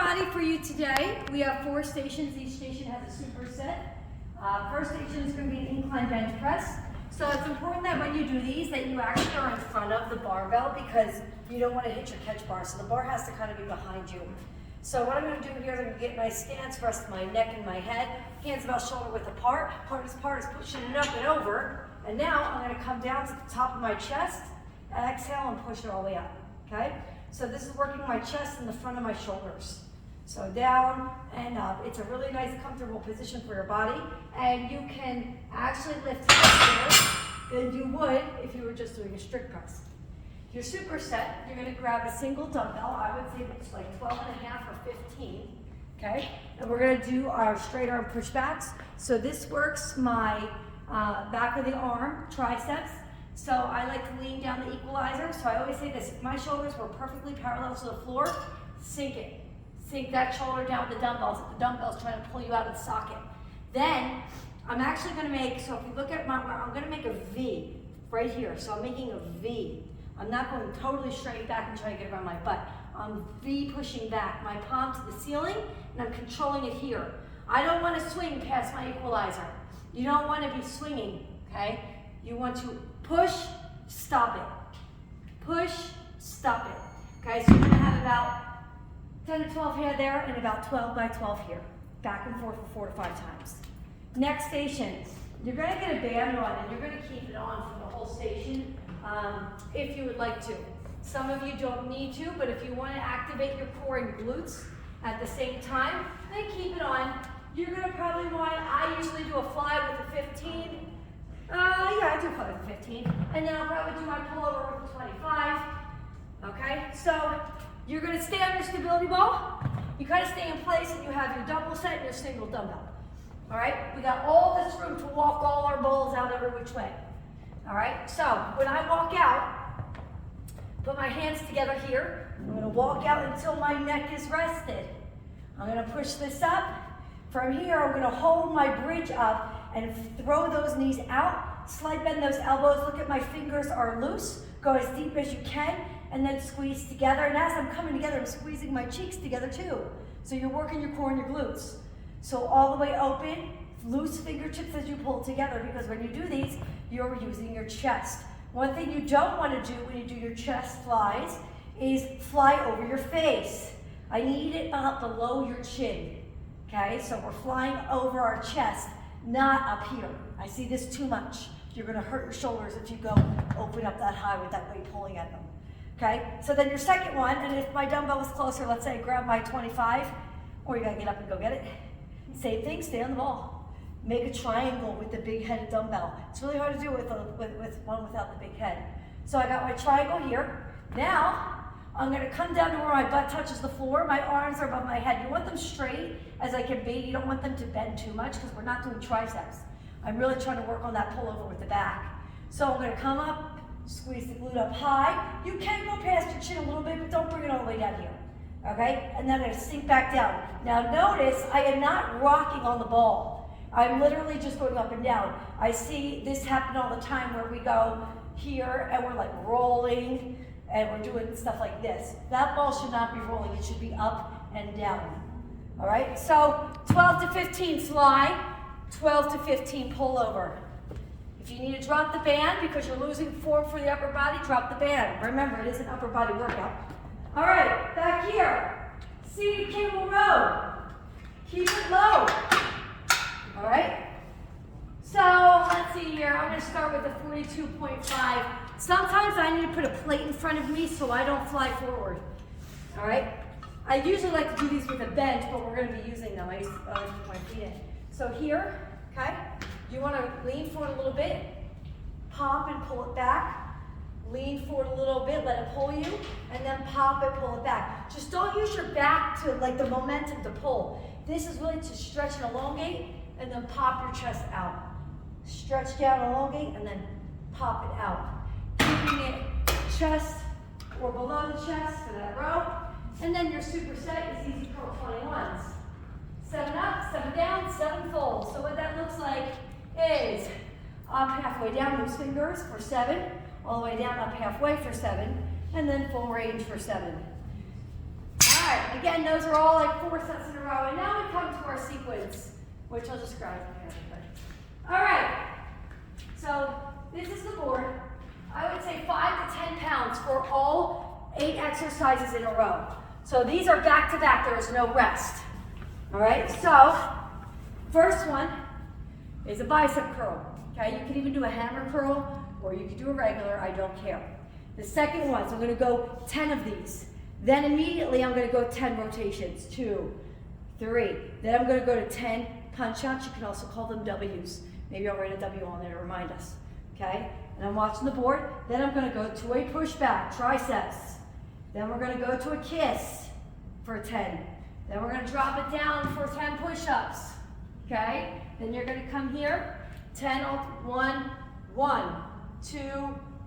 body for you today. We have 4 stations. Each station has a superset. First station is going to be an incline bench press. So it's important that when you do these that you actually are in front of the barbell because you don't want to hit your catch bar. So the bar has to kind of be behind you. So what I'm going to do here is I'm going to get my stance, rest my neck and my head, hands about shoulder width apart. Hardest part is pushing it up and over. And now I'm going to come down to the top of my chest, exhale and push it all the way up. Okay? So this is working my chest and the front of my shoulders. So down and up. It's a really nice, comfortable position for your body. And you can actually lift heavier than you would if you were just doing a strict press. Your superset, you're going to grab a single dumbbell. I would say it's like 12 and a half or 15. Okay? And we're going to do our straight arm pushbacks. So this works my back of the arm, triceps. So I like to lean down the equalizer. So I always say this, if my shoulders were perfectly parallel to the floor, sink it. Sink that shoulder down with the dumbbells if the dumbbell's trying to pull you out of the socket. Then I'm actually going to make, so if you look at my arm, I'm going to make a V right here. So I'm making a V. I'm not going totally straight back and trying to get around my butt. I'm V pushing back, my palm to the ceiling, and I'm controlling it here. I don't want to swing past my equalizer. You don't want to be swinging, okay? You want to push, stop it. Push, stop it. Okay, so you're going to have about 10 to 12 here there and about 12 by 12 here. Back and forth for 4 to 5 times. Next station, you're going to get a band on and you're going to keep it on for the whole station if you would like to. Some of you don't need to, but if you want to activate your core and glutes at the same time, then keep it on. You're going to probably want, I usually do a fly with a 15. Yeah, I do fly with a 15. And then I'll probably do my pullover with a 25. Okay, so you're going to stay on your stability ball. You kind of stay in place and you have your double set and your single dumbbell. All right, we got all this room to walk all our balls out every which way. All right, so when I walk out, put my hands together here. I'm going to walk out until my neck is rested. I'm going to push this up. From here, I'm going to hold my bridge up and throw those knees out. Slight bend those elbows. Look at my fingers are loose. Go as deep as you can. And then squeeze together. And as I'm coming together, I'm squeezing my cheeks together too. So you're working your core and your glutes. So all the way open, loose fingertips as you pull together, because when you do these, you're using your chest. One thing you don't want to do when you do your chest flies is fly over your face. I need it up below your chin. Okay, so we're flying over our chest, not up here. I see this too much. You're going to hurt your shoulders if you go open up that high with that weight pulling at them. Okay, so then your second one, and if my dumbbell was closer, let's say grab my 25, or you gotta get up and go get it. Same thing, stay on the ball. Make a triangle with the big headed dumbbell. It's really hard to do with one without the big head. So I got my triangle here. Now, I'm gonna come down to where my butt touches the floor. My arms are above my head. You want them straight as I can be. You don't want them to bend too much because we're not doing triceps. I'm really trying to work on that pullover with the back. So I'm gonna come up, squeeze the glute up high. You can go past your chin a little bit, but don't bring it all the way down here. Okay? And then I'm going to sink back down. Now notice I am not rocking on the ball. I'm literally just going up and down. I see this happen all the time where we go here and we're like rolling and we're doing stuff like this. That ball should not be rolling. It should be up and down. All right? So 12 to 15 fly, 12 to 15 pull over. If you need to drop the band because you're losing form for the upper body, drop the band. Remember, it is an upper body workout. All right, back here. Seated camel row. Keep it low. All right? So let's see here. I'm going to start with the 42.5. Sometimes I need to put a plate in front of me so I don't fly forward. All right? I usually like to do these with a bench, but we're going to be using them. I used to put my feet in. So here, okay? You want to lean forward a little bit, pop and pull it back. Lean forward a little bit, let it pull you, and then pop it, pull it back. Just don't use your back to like the momentum to pull. This is really to stretch and elongate, and then pop your chest out. Stretch down, elongate, and then pop it out. Keeping it chest or below the chest for that row. And then your superset is easy curl 21s. 7 up, 7 down, 7 fold. So what that looks like is up halfway down, loose fingers for 7, all the way down, up halfway for 7, and then full range for 7. All right. right, again, those are all like 4 sets in a row. And now we come to our sequence, which I'll just grab here. All right, so this is the board. I would say 5 to 10 pounds for all 8 exercises in a row. So these are back to back, there is no rest. All right, so first one is a bicep curl. Okay, you can even do a hammer curl or you can do a regular, I don't care. The second one, so I'm gonna go 10 of these. Then immediately I'm gonna go 10 rotations, 2, 3. Then I'm gonna go to 10 punch outs, you can also call them W's. Maybe I'll write a W on there to remind us, okay? And I'm watching the board. Then I'm gonna go to a pushback, triceps. Then we're gonna go to a kiss for 10. Then we're gonna drop it down for 10 push-ups, okay? Then you're gonna come here, 10, 1, 1, 2,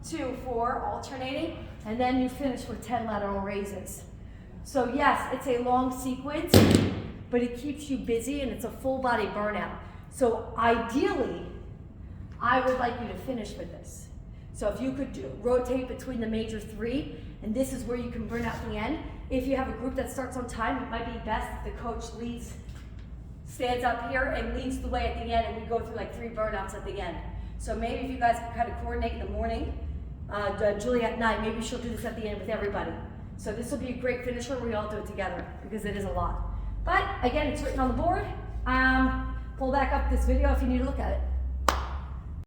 2, 4, alternating, and then you finish with 10 lateral raises. So yes, it's a long sequence, but it keeps you busy and it's a full body burnout. So ideally, I would like you to finish with this. So if you could rotate between the major 3, and this is where you can burn out the end. If you have a group that starts on time, it might be best if the coach stands up here and leads the way at the end, and we go through like 3 burnouts at the end. So maybe if you guys can kind of coordinate in the morning, Julie at night, maybe she'll do this at the end with everybody. So this will be a great finisher where we all do it together because it is a lot. But again, it's written on the board. Pull back up this video if you need to look at it.